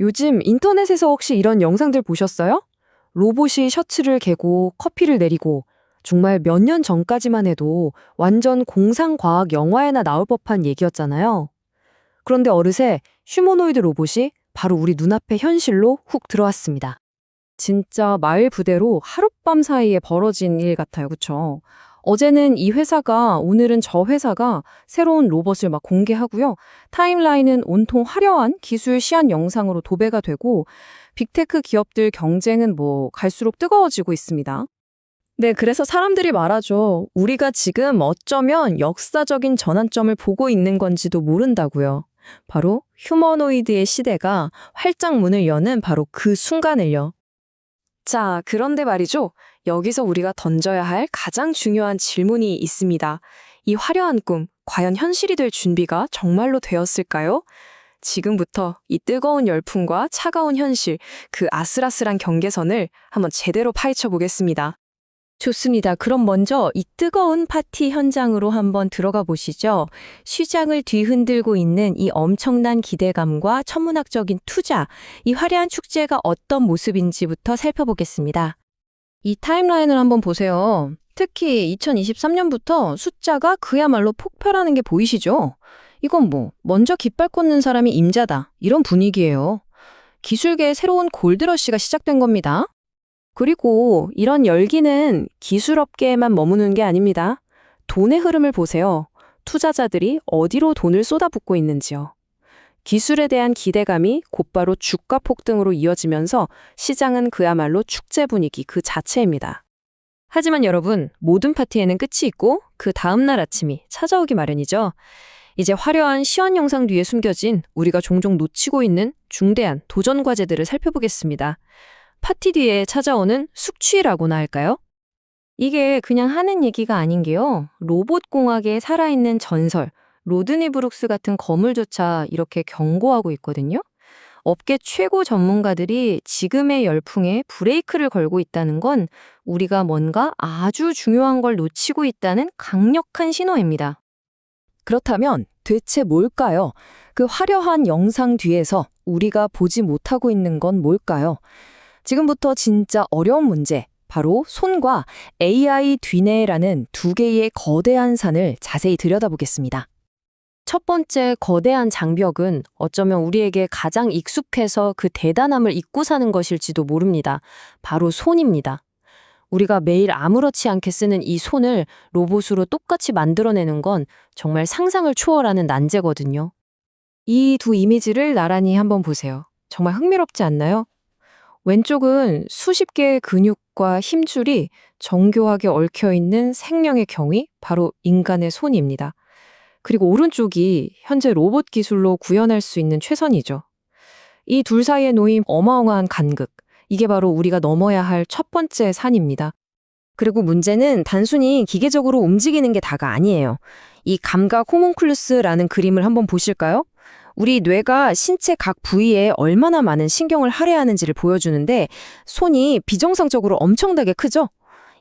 요즘 인터넷에서 혹시 이런 영상들 보셨어요? 로봇이 셔츠를 개고 커피를 내리고 정말 몇 년 전까지만 해도 완전 공상과학 영화에나 나올 법한 얘기였잖아요. 그런데 어느새 휴머노이드 로봇이 바로 우리 눈앞의 현실로 훅 들어왔습니다. 진짜 말 그대로 하룻밤 사이에 벌어진 일 같아요. 그쵸? 어제는 이 회사가, 오늘은 저 회사가 새로운 로봇을 막 공개하고요. 타임라인은 온통 화려한 기술 시안 영상으로 도배가 되고, 빅테크 기업들 경쟁은 뭐 갈수록 뜨거워지고 있습니다. 네, 그래서 사람들이 말하죠. 우리가 지금 어쩌면 역사적인 전환점을 보고 있는 건지도 모른다고요. 바로 휴머노이드의 시대가 활짝 문을 여는 바로 그 순간을요. 자, 그런데 말이죠. 여기서 우리가 던져야 할 가장 중요한 질문이 있습니다. 이 화려한 꿈, 과연 현실이 될 준비가 정말로 되었을까요? 지금부터 이 뜨거운 열풍과 차가운 현실, 그 아슬아슬한 경계선을 한번 제대로 파헤쳐 보겠습니다. 좋습니다. 그럼 먼저 이 뜨거운 파티 현장으로 한번 들어가 보시죠. 시장을 뒤흔들고 있는 이 엄청난 기대감과 천문학적인 투자, 이 화려한 축제가 어떤 모습인지부터 살펴보겠습니다. 이 타임라인을 한번 보세요. 특히 2023년부터 숫자가 그야말로 폭발하는 게 보이시죠? 이건 뭐 먼저 깃발 꽂는 사람이 임자다, 이런 분위기예요. 기술계의 새로운 골드러시가 시작된 겁니다. 그리고 이런 열기는 기술업계에만 머무는 게 아닙니다. 돈의 흐름을 보세요. 투자자들이 어디로 돈을 쏟아붓고 있는지요. 기술에 대한 기대감이 곧바로 주가 폭등으로 이어지면서 시장은 그야말로 축제 분위기 그 자체입니다. 하지만 여러분, 모든 파티에는 끝이 있고 그 다음날 아침이 찾아오기 마련이죠. 이제 화려한 시연 영상 뒤에 숨겨진 우리가 종종 놓치고 있는 중대한 도전 과제들을 살펴보겠습니다. 파티 뒤에 찾아오는 숙취라고나 할까요? 이게 그냥 하는 얘기가 아닌 게요. 로봇공학의 살아있는 전설, 로드니 브룩스 같은 거물조차 이렇게 경고하고 있거든요. 업계 최고 전문가들이 지금의 열풍에 브레이크를 걸고 있다는 건 우리가 뭔가 아주 중요한 걸 놓치고 있다는 강력한 신호입니다. 그렇다면 대체 뭘까요? 그 화려한 영상 뒤에서 우리가 보지 못하고 있는 건 뭘까요? 지금부터 진짜 어려운 문제, 바로 손과 AI 뒤내라는 두 개의 거대한 산을 자세히 들여다보겠습니다. 첫 번째 거대한 장벽은 어쩌면 우리에게 가장 익숙해서 그 대단함을 잊고 사는 것일지도 모릅니다. 바로 손입니다. 우리가 매일 아무렇지 않게 쓰는 이 손을 로봇으로 똑같이 만들어내는 건 정말 상상을 초월하는 난제거든요. 이 두 이미지를 나란히 한번 보세요. 정말 흥미롭지 않나요? 왼쪽은 수십 개의 근육과 힘줄이 정교하게 얽혀있는 생명의 경위, 바로 인간의 손입니다. 그리고 오른쪽이 현재 로봇 기술로 구현할 수 있는 최선이죠. 이 둘 사이에 놓인 어마어마한 간극, 이게 바로 우리가 넘어야 할 첫 번째 산입니다. 그리고 문제는 단순히 기계적으로 움직이는 게 다가 아니에요. 이 감각 호문클루스라는 그림을 한번 보실까요? 우리 뇌가 신체 각 부위에 얼마나 많은 신경을 할애하는지를 보여주는데 손이 비정상적으로 엄청나게 크죠?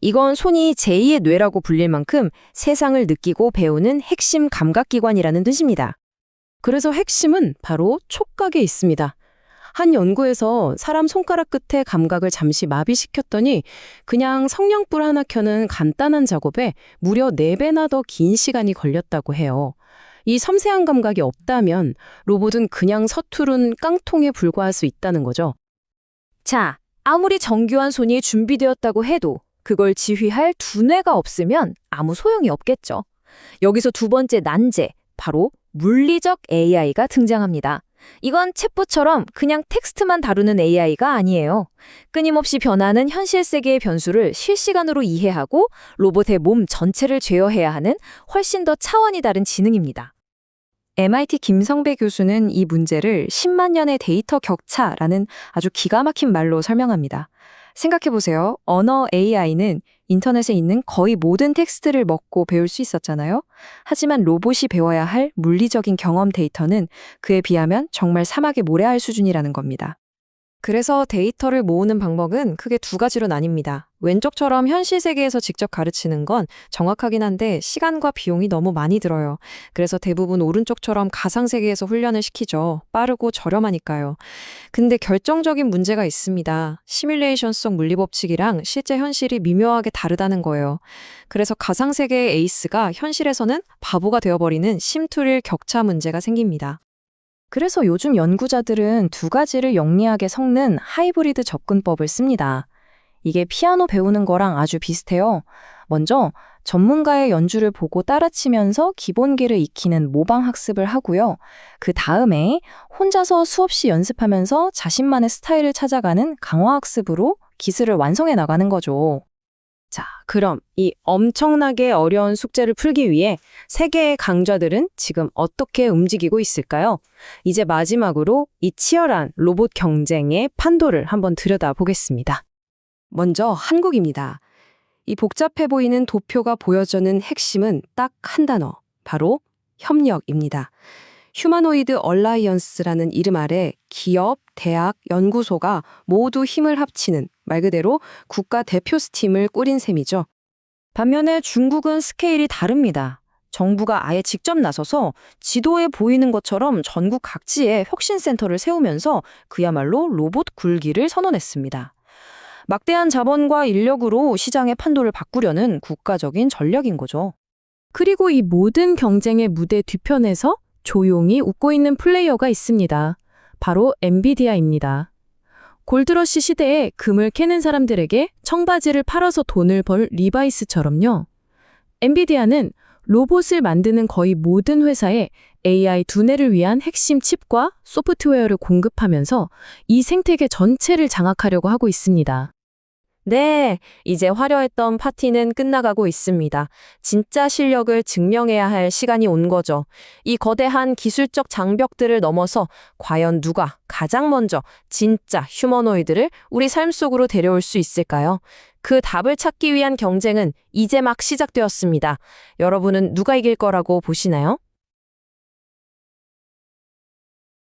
이건 손이 제2의 뇌라고 불릴 만큼 세상을 느끼고 배우는 핵심 감각기관이라는 뜻입니다. 그래서 핵심은 바로 촉각에 있습니다. 한 연구에서 사람 손가락 끝에 감각을 잠시 마비시켰더니 그냥 성냥불 하나 켜는 간단한 작업에 무려 4배나 더 긴 시간이 걸렸다고 해요. 이 섬세한 감각이 없다면 로봇은 그냥 서투른 깡통에 불과할 수 있다는 거죠. 자, 아무리 정교한 손이 준비되었다고 해도 그걸 지휘할 두뇌가 없으면 아무 소용이 없겠죠. 여기서 두 번째 난제, 바로 물리적 AI가 등장합니다. 이건 챗봇처럼 그냥 텍스트만 다루는 AI가 아니에요. 끊임없이 변하는 현실 세계의 변수를 실시간으로 이해하고 로봇의 몸 전체를 제어해야 하는 훨씬 더 차원이 다른 지능입니다. MIT 김성배 교수는 이 문제를 10만 년의 데이터 격차라는 아주 기가 막힌 말로 설명합니다. 생각해보세요. 언어 AI는 인터넷에 있는 거의 모든 텍스트를 먹고 배울 수 있었잖아요. 하지만 로봇이 배워야 할 물리적인 경험 데이터는 그에 비하면 정말 사막에 모래알 수준이라는 겁니다. 그래서 데이터를 모으는 방법은 크게 두 가지로 나뉩니다. 왼쪽처럼 현실 세계에서 직접 가르치는 건 정확하긴 한데 시간과 비용이 너무 많이 들어요. 그래서 대부분 오른쪽처럼 가상 세계에서 훈련을 시키죠. 빠르고 저렴하니까요. 근데 결정적인 문제가 있습니다. 시뮬레이션성 물리법칙이랑 실제 현실이 미묘하게 다르다는 거예요. 그래서 가상 세계의 에이스가 현실에서는 바보가 되어버리는 심투릴 격차 문제가 생깁니다. 그래서 요즘 연구자들은 두 가지를 영리하게 섞는 하이브리드 접근법을 씁니다. 이게 피아노 배우는 거랑 아주 비슷해요. 먼저 전문가의 연주를 보고 따라치면서 기본기를 익히는 모방 학습을 하고요. 그 다음에 혼자서 수없이 연습하면서 자신만의 스타일을 찾아가는 강화 학습으로 기술을 완성해 나가는 거죠. 자, 그럼 이 엄청나게 어려운 숙제를 풀기 위해 세계의 강좌들은 지금 어떻게 움직이고 있을까요? 이제 마지막으로 이 치열한 로봇 경쟁의 판도를 한번 들여다보겠습니다. 먼저 한국입니다. 이 복잡해 보이는 도표가 보여주는 핵심은 딱 한 단어, 바로 협력입니다. 휴머노이드 얼라이언스라는 이름 아래 기업, 대학, 연구소가 모두 힘을 합치는 말 그대로 국가 대표팀을 꾸린 셈이죠. 반면에 중국은 스케일이 다릅니다. 정부가 아예 직접 나서서 지도에 보이는 것처럼 전국 각지에 혁신센터를 세우면서 그야말로 로봇 굴기를 선언했습니다. 막대한 자본과 인력으로 시장의 판도를 바꾸려는 국가적인 전략인 거죠. 그리고 이 모든 경쟁의 무대 뒤편에서 조용히 웃고 있는 플레이어가 있습니다. 바로 엔비디아입니다. 골드러시 시대에 금을 캐는 사람들에게 청바지를 팔아서 돈을 벌 리바이스처럼요. 엔비디아는 로봇을 만드는 거의 모든 회사에 AI 두뇌를 위한 핵심 칩과 소프트웨어를 공급하면서 이 생태계 전체를 장악하려고 하고 있습니다. 네, 이제 화려했던 파티는 끝나가고 있습니다. 진짜 실력을 증명해야 할 시간이 온 거죠. 이 거대한 기술적 장벽들을 넘어서 과연 누가 가장 먼저 진짜 휴머노이드를 우리 삶 속으로 데려올 수 있을까요? 그 답을 찾기 위한 경쟁은 이제 막 시작되었습니다. 여러분은 누가 이길 거라고 보시나요?